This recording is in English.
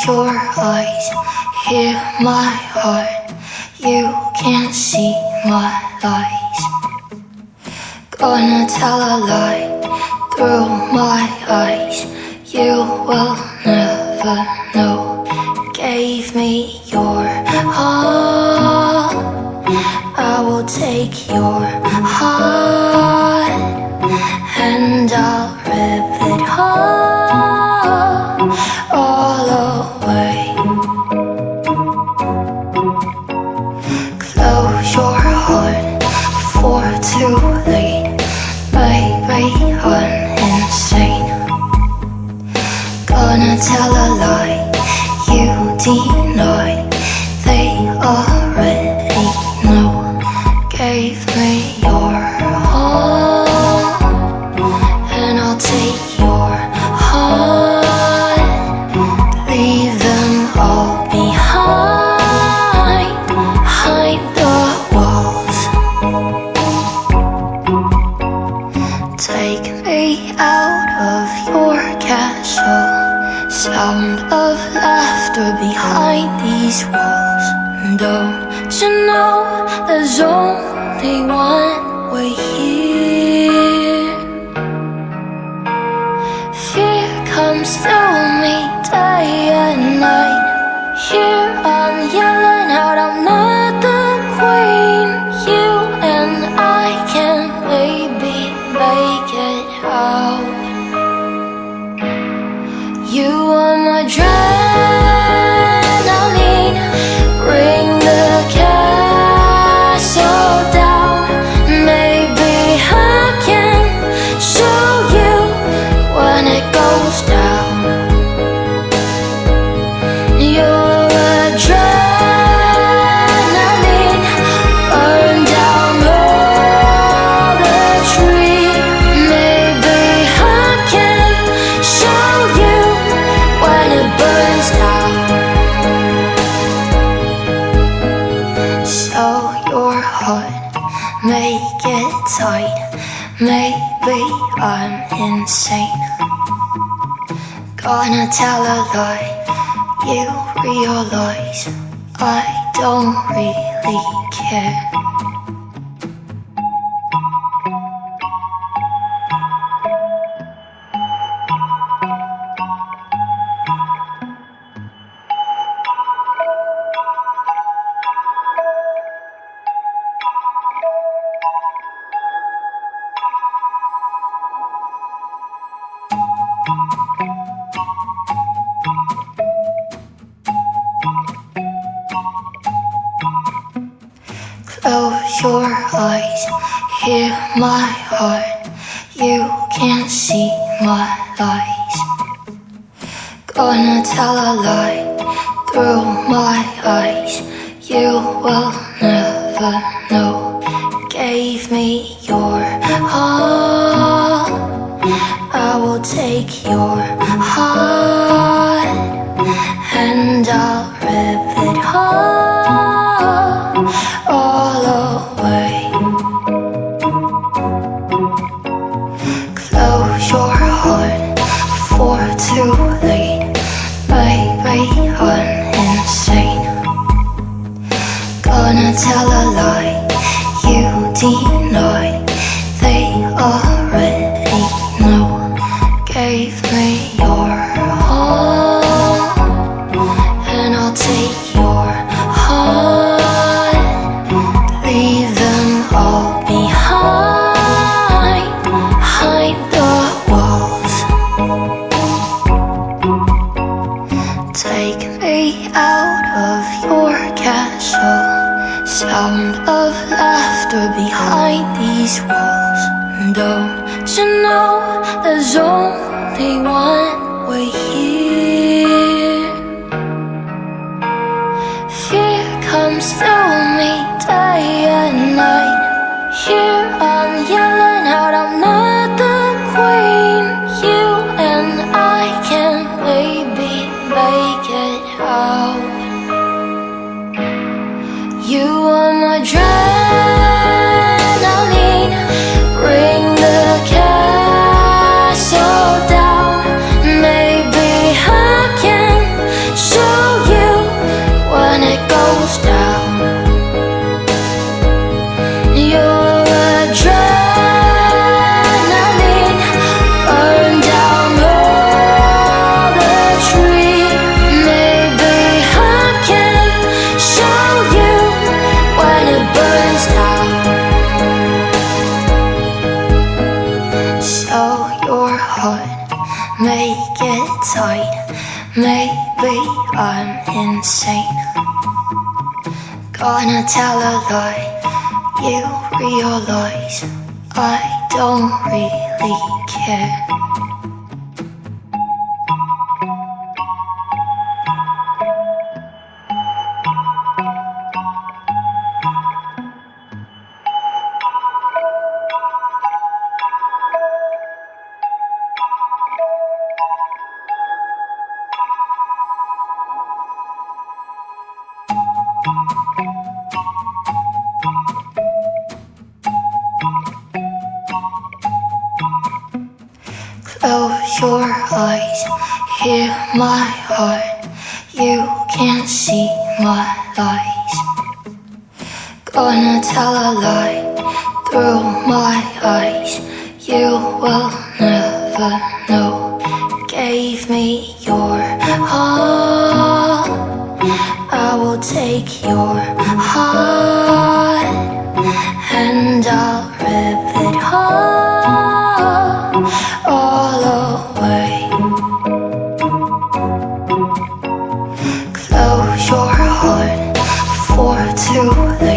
your eyes, hear my heart. You can't see my lies. Gonna tell a lie through my eyes. You will never know. Gave me your heart, I will take your heart and I'll rip it all away. Close your heart for too late. Maybe I'm insane. Gonna tell a lie you deny. They already know. Gave me your heart and I'll take your heart. Leave them all behind, behind the walls. Take me out of your castle. Sound of laughter behind these walls. Don't you know there's only one way here? Fear comes to me day and night. Here I'm yelling out, I'm not the queen. You and I can maybe make it out. You are my adrenaline. Bring the castle down. Maybe I can show you when it goes down. Your adrenaline burn down all the tree. Maybe I can show you when it burns down. So your heart, make it tight. Maybe I'm insane. Gonna tell a lie. You realize I don't really care. Close your eyes, hear my heart. You can't see my lies. Gonna tell a lie through my eyes. You will never know. Gave me your heart, I will take your heart and I'll rip it all away. Close your heart for too late. Maybe I'm insane. Gonna tell a lie you deny. They already know. Gave me your heart and I'll take your heart. Leave them all behind, behind the walls. Take me out of your castle. Sound of laughter behind these walls. Don't you know there's only one way here? Fear comes to me day and night. Here I'm yelling out, I'm not the queen. You and I can maybe make it out. You are my adrenaline. Bring the castle down. Maybe I can show insane. Gonna tell a lie, you realize I don't really care. Close your eyes, hear my heart. You can't see my lies. Gonna tell a lie through my eyes. You will never know. Gave me your heart, I will take your heart and I'll rip it all away. Close your heart for too late.